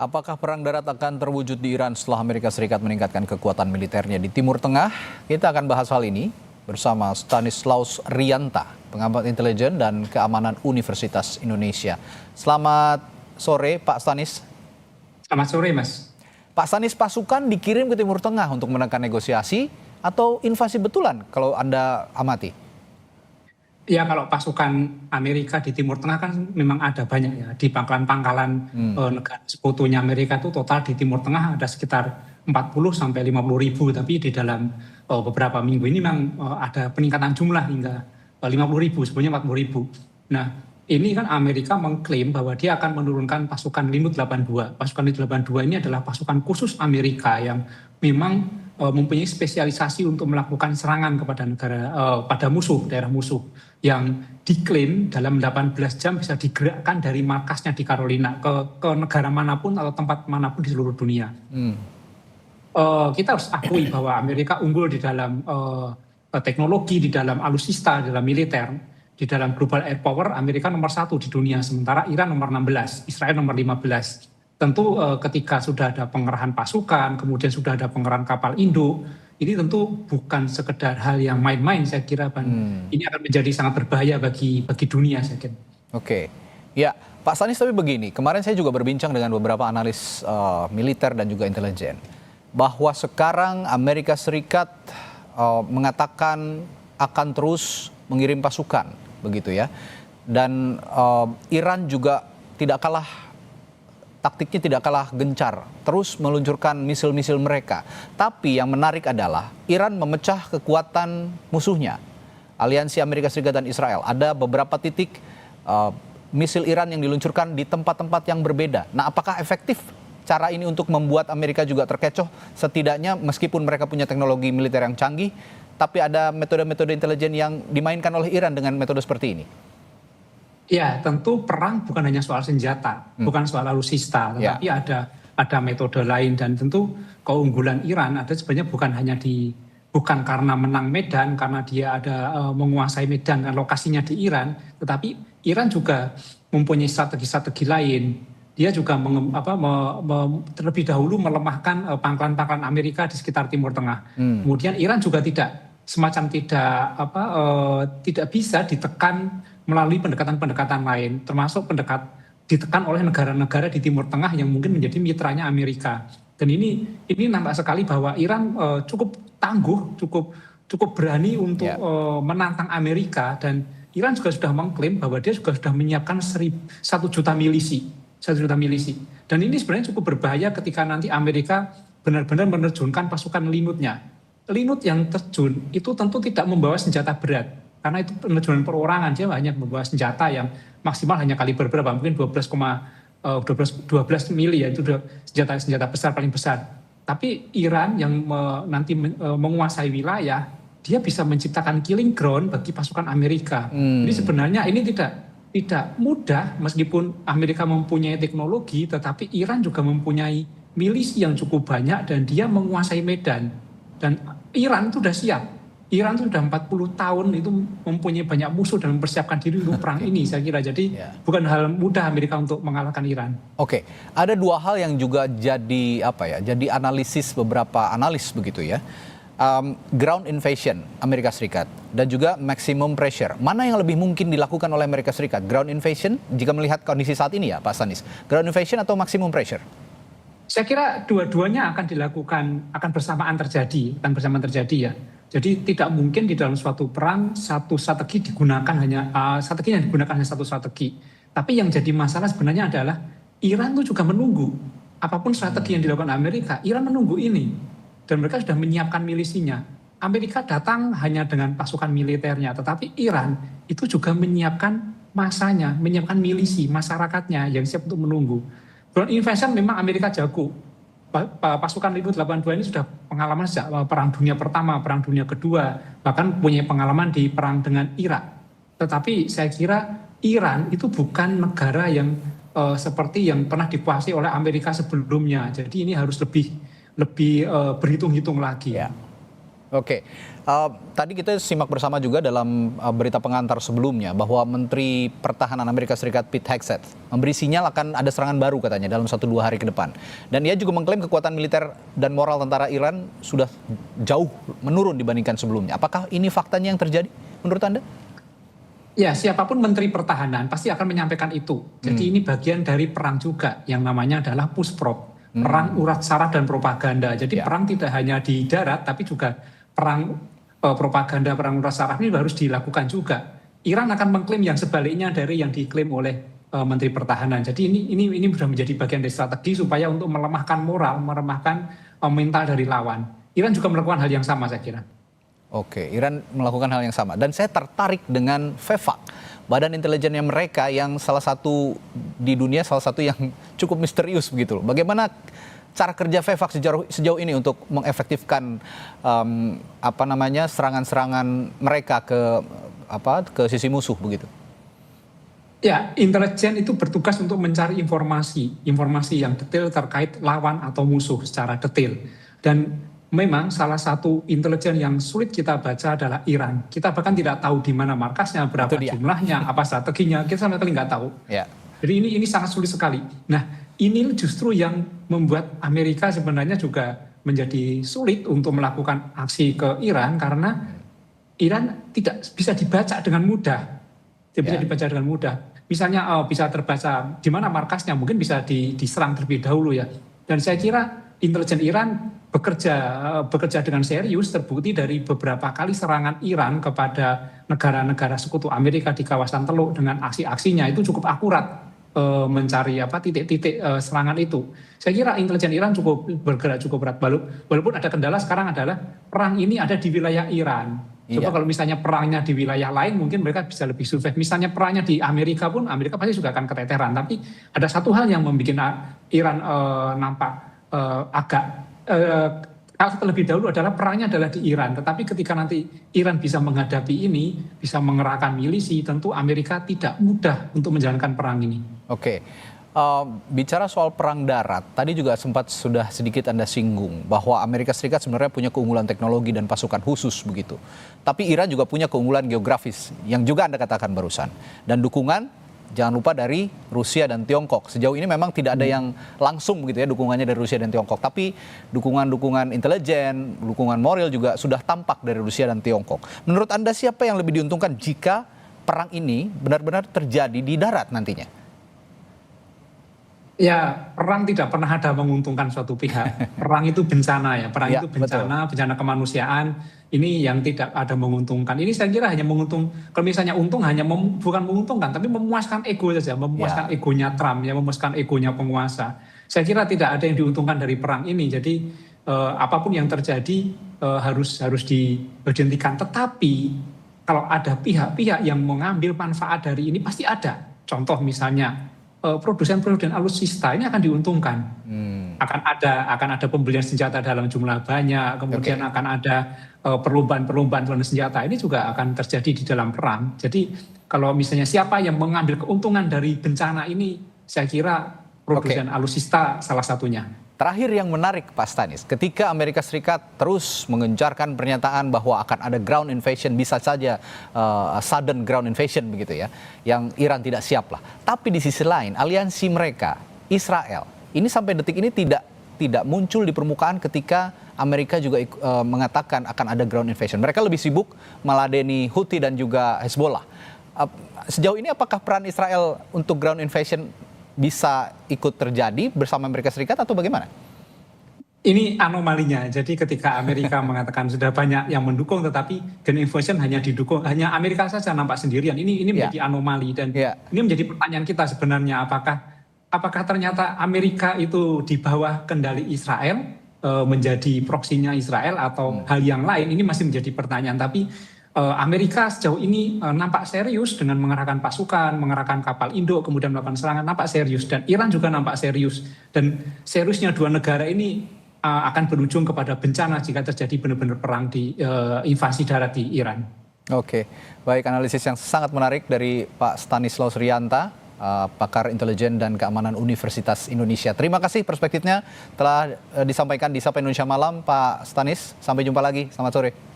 Apakah perang darat akan terwujud di Iran setelah Amerika Serikat meningkatkan kekuatan militernya di Timur Tengah? Kita akan bahas hal ini bersama Stanislaus Rianta, pengamat intelijen dan keamanan Universitas Indonesia. Selamat sore, Pak Stanis. Selamat sore, Mas. Pak Stanis, pasukan dikirim ke Timur Tengah untuk menekan negosiasi atau invasi betulan kalau Anda amati? Ya, kalau pasukan Amerika di Timur Tengah kan memang ada banyak ya. Di pangkalan-pangkalan negara sekutunya Amerika itu total di Timur Tengah ada sekitar 40 sampai 50 ribu. Tapi di dalam beberapa minggu ini memang ada peningkatan jumlah hingga 50 ribu, sebelumnya 40 ribu. Nah, ini kan Amerika mengklaim bahwa dia akan menurunkan pasukan Linut 82. Pasukan Linut 82 ini adalah pasukan khusus Amerika yang memang mempunyai spesialisasi untuk melakukan serangan kepada pada musuh, daerah musuh, yang diklaim dalam 18 jam bisa digerakkan dari markasnya di Carolina ke negara manapun atau tempat manapun di seluruh dunia. Kita harus akui bahwa Amerika unggul di dalam teknologi, di dalam alutsista, di dalam militer, di dalam global air power. Amerika nomor 1 di dunia, sementara Iran nomor 16, Israel nomor 15. Tentu ketika sudah ada pengerahan pasukan, kemudian sudah ada pengerahan kapal induk, ini tentu bukan sekedar hal yang main-main, saya kira. Ini akan menjadi sangat berbahaya bagi dunia, saya kira. Oke, ya Pak Stanis, tapi begini, kemarin saya juga berbincang dengan beberapa analis militer dan juga intelijen, bahwa sekarang Amerika Serikat mengatakan akan terus mengirim pasukan, begitu ya, dan Iran juga taktiknya tidak kalah gencar, terus meluncurkan misil-misil mereka. Tapi yang menarik adalah Iran memecah kekuatan musuhnya, aliansi Amerika Serikat dan Israel. Ada beberapa titik misil Iran yang diluncurkan di tempat-tempat yang berbeda. Nah, apakah efektif cara ini untuk membuat Amerika juga terkecoh? Setidaknya meskipun mereka punya teknologi militer yang canggih, tapi ada metode-metode intelijen yang dimainkan oleh Iran dengan metode seperti ini. Ya, tentu perang bukan hanya soal senjata, bukan soal alutsista, tetapi ada metode lain. Dan tentu keunggulan Iran ada sebenarnya bukan karena menang Medan, karena dia ada menguasai Medan dan lokasinya di Iran, tetapi Iran juga mempunyai strategi-strategi lain. Dia juga terlebih dahulu melemahkan pangkalan-pangkalan Amerika di sekitar Timur Tengah. Kemudian Iran juga tidak bisa ditekan melalui pendekatan-pendekatan lain, termasuk ditekan oleh negara-negara di Timur Tengah yang mungkin menjadi mitranya Amerika. Dan ini nampak sekali bahwa Iran cukup tangguh, cukup berani untuk menantang Amerika, dan Iran juga sudah mengklaim bahwa dia juga sudah menyiapkan 1 juta milisi. Dan ini sebenarnya cukup berbahaya ketika nanti Amerika benar-benar menerjunkan pasukan Linutnya. Linut yang terjun itu tentu tidak membawa senjata berat, karena itu penerjunan perorangan. Dia hanya membawa senjata yang maksimal hanya kaliber berapa, mungkin 12 mili, ya, itu senjata besar, paling besar. Tapi Iran yang nanti menguasai wilayah, dia bisa menciptakan killing ground bagi pasukan Amerika. Jadi sebenarnya ini tidak mudah, meskipun Amerika mempunyai teknologi, tetapi Iran juga mempunyai milisi yang cukup banyak dan dia menguasai Medan. Dan Iran itu sudah siap. Iran itu sudah 40 tahun itu mempunyai banyak musuh dan mempersiapkan diri untuk perang ini, saya kira. Jadi bukan hal mudah Amerika untuk mengalahkan Iran. Oke, ada dua hal yang juga jadi analisis beberapa analis begitu ya. Ground invasion Amerika Serikat dan juga maximum pressure. Mana yang lebih mungkin dilakukan oleh Amerika Serikat? Ground invasion jika melihat kondisi saat ini ya, Pak Stanis. Ground invasion atau maximum pressure? Saya kira dua-duanya akan bersamaan terjadi ya. Jadi tidak mungkin di dalam suatu perang satu strategi yang digunakan hanya satu strategi. Tapi yang jadi masalah sebenarnya adalah Iran itu juga menunggu. Apapun strategi yang dilakukan Amerika, Iran menunggu ini. Dan mereka sudah menyiapkan milisinya. Amerika datang hanya dengan pasukan militernya, tetapi Iran itu juga menyiapkan masanya, menyiapkan milisi, masyarakatnya yang siap untuk menunggu. Ground invasion memang Amerika jago. Pasukan Linut 82 ini sudah pengalaman sejak Perang Dunia Pertama, Perang Dunia Kedua, bahkan punya pengalaman di perang dengan Irak. Tetapi saya kira Iran itu bukan negara yang seperti yang pernah dikuasai oleh Amerika sebelumnya. Jadi ini harus lebih berhitung-hitung lagi. Ya. Oke, tadi kita simak bersama juga dalam berita pengantar sebelumnya bahwa Menteri Pertahanan Amerika Serikat Pete Hegseth memberi sinyal akan ada serangan baru katanya dalam 1-2 hari ke depan. Dan ia juga mengklaim kekuatan militer dan moral tentara Iran sudah jauh menurun dibandingkan sebelumnya. Apakah ini faktanya yang terjadi menurut Anda? Ya, siapapun Menteri Pertahanan pasti akan menyampaikan itu. Jadi ini bagian dari perang juga yang namanya adalah pushprop. Perang urat saraf dan propaganda. Jadi perang tidak hanya di darat tapi juga perang propaganda, perang urat saraf ini harus dilakukan juga. Iran akan mengklaim yang sebaliknya dari yang diklaim oleh Menteri Pertahanan. Jadi ini sudah menjadi bagian dari strategi supaya untuk melemahkan moral, melemahkan mental dari lawan. Iran juga melakukan hal yang sama saya kira. Oke, Iran melakukan hal yang sama. Dan saya tertarik dengan VEFAK, badan intelijennya mereka yang salah satu di dunia, salah satu yang cukup misterius begitu loh. Bagaimana cara kerja VEFAK sejauh ini untuk mengefektifkan serangan-serangan mereka ke sisi musuh begitu? Ya, intelijen itu bertugas untuk mencari informasi yang detail terkait lawan atau musuh secara detail. Dan memang salah satu intelijen yang sulit kita baca adalah Iran. Kita bahkan tidak tahu di mana markasnya, berapa jumlahnya, apa strateginya, kita sama sekali nggak tahu. Ya. Jadi ini sangat sulit sekali. Nah, ini justru yang membuat Amerika sebenarnya juga menjadi sulit untuk melakukan aksi ke Iran karena Iran tidak bisa dibaca dengan mudah. Tidak bisa dibaca dengan mudah. Misalnya bisa terbaca di mana markasnya, mungkin bisa diserang terlebih dahulu ya. Dan saya kira intelijen Iran bekerja dengan serius, terbukti dari beberapa kali serangan Iran kepada negara-negara sekutu Amerika di kawasan Teluk dengan aksi-aksinya itu cukup akurat mencari titik-titik serangan itu. Saya kira intelijen Iran cukup bergerak cukup berat. Walaupun ada kendala sekarang adalah perang ini ada di wilayah Iran. Coba kalau misalnya perangnya di wilayah lain mungkin mereka bisa lebih survive. Misalnya perangnya di Amerika pun Amerika pasti juga akan keteteran. Tapi ada satu hal yang membuat Iran nampak agak terlebih dahulu adalah perangnya adalah di Iran. Tetapi ketika nanti Iran bisa menghadapi ini, bisa mengerahkan milisi, tentu Amerika tidak mudah untuk menjalankan perang ini. Oke, bicara soal perang darat, tadi juga sudah sedikit Anda singgung bahwa Amerika Serikat sebenarnya punya keunggulan teknologi dan pasukan khusus begitu. Tapi Iran juga punya keunggulan geografis yang juga Anda katakan barusan. Dan dukungan jangan lupa dari Rusia dan Tiongkok. Sejauh ini memang tidak ada yang langsung begitu ya dukungannya dari Rusia dan Tiongkok. Tapi dukungan intelijen, dukungan moral juga sudah tampak dari Rusia dan Tiongkok. Menurut Anda siapa yang lebih diuntungkan jika perang ini benar-benar terjadi di darat nantinya? Ya, perang tidak pernah ada menguntungkan suatu pihak. Perang itu bencana ya, perang itu bencana kemanusiaan. Ini yang tidak ada menguntungkan. Ini saya kira hanya kalau misalnya untung hanya bukan menguntungkan, tapi memuaskan ego saja, memuaskan egonya Trump, ya, memuaskan egonya penguasa. Saya kira tidak ada yang diuntungkan dari perang ini. Jadi apapun yang terjadi harus dihentikan. Tetapi kalau ada pihak-pihak yang mengambil manfaat dari ini pasti ada. Contoh misalnya produsen alutsista ini akan diuntungkan. Akan ada pembelian senjata dalam jumlah banyak, kemudian akan ada perlombaan senjata. Ini juga akan terjadi di dalam perang. Jadi kalau misalnya siapa yang mengambil keuntungan dari bencana ini, saya kira produsen alutsista salah satunya. Terakhir yang menarik Pak Stanis, ketika Amerika Serikat terus mengencarkan pernyataan bahwa akan ada ground invasion, bisa saja sudden ground invasion begitu ya, yang Iran tidak siap lah. Tapi di sisi lain, aliansi mereka, Israel, ini sampai detik ini tidak muncul di permukaan ketika Amerika juga mengatakan akan ada ground invasion. Mereka lebih sibuk meladeni Houthi dan juga Hezbollah. Sejauh ini apakah peran Israel untuk ground invasion bisa ikut terjadi bersama Amerika Serikat atau bagaimana? Ini anomalinya. Jadi ketika Amerika mengatakan sudah banyak yang mendukung, tetapi ground invasion hanya hanya Amerika saja nampak sendirian. Ini menjadi anomali dan ini menjadi pertanyaan kita sebenarnya, apakah ternyata Amerika itu di bawah kendali Israel, menjadi proksinya Israel atau hal yang lain? Ini masih menjadi pertanyaan. Tapi Amerika sejauh ini nampak serius dengan mengerahkan pasukan, mengerahkan kapal induk, kemudian melakukan serangan, nampak serius. Dan Iran juga nampak serius. Dan seriusnya dua negara ini akan berujung kepada bencana jika terjadi benar-benar perang di invasi darat di Iran. Oke, baik, analisis yang sangat menarik dari Pak Stanislaus Rianta, pakar intelijen dan keamanan Universitas Indonesia. Terima kasih perspektifnya telah disampaikan di Sapa Indonesia Malam, Pak Stanis. Sampai jumpa lagi. Selamat sore.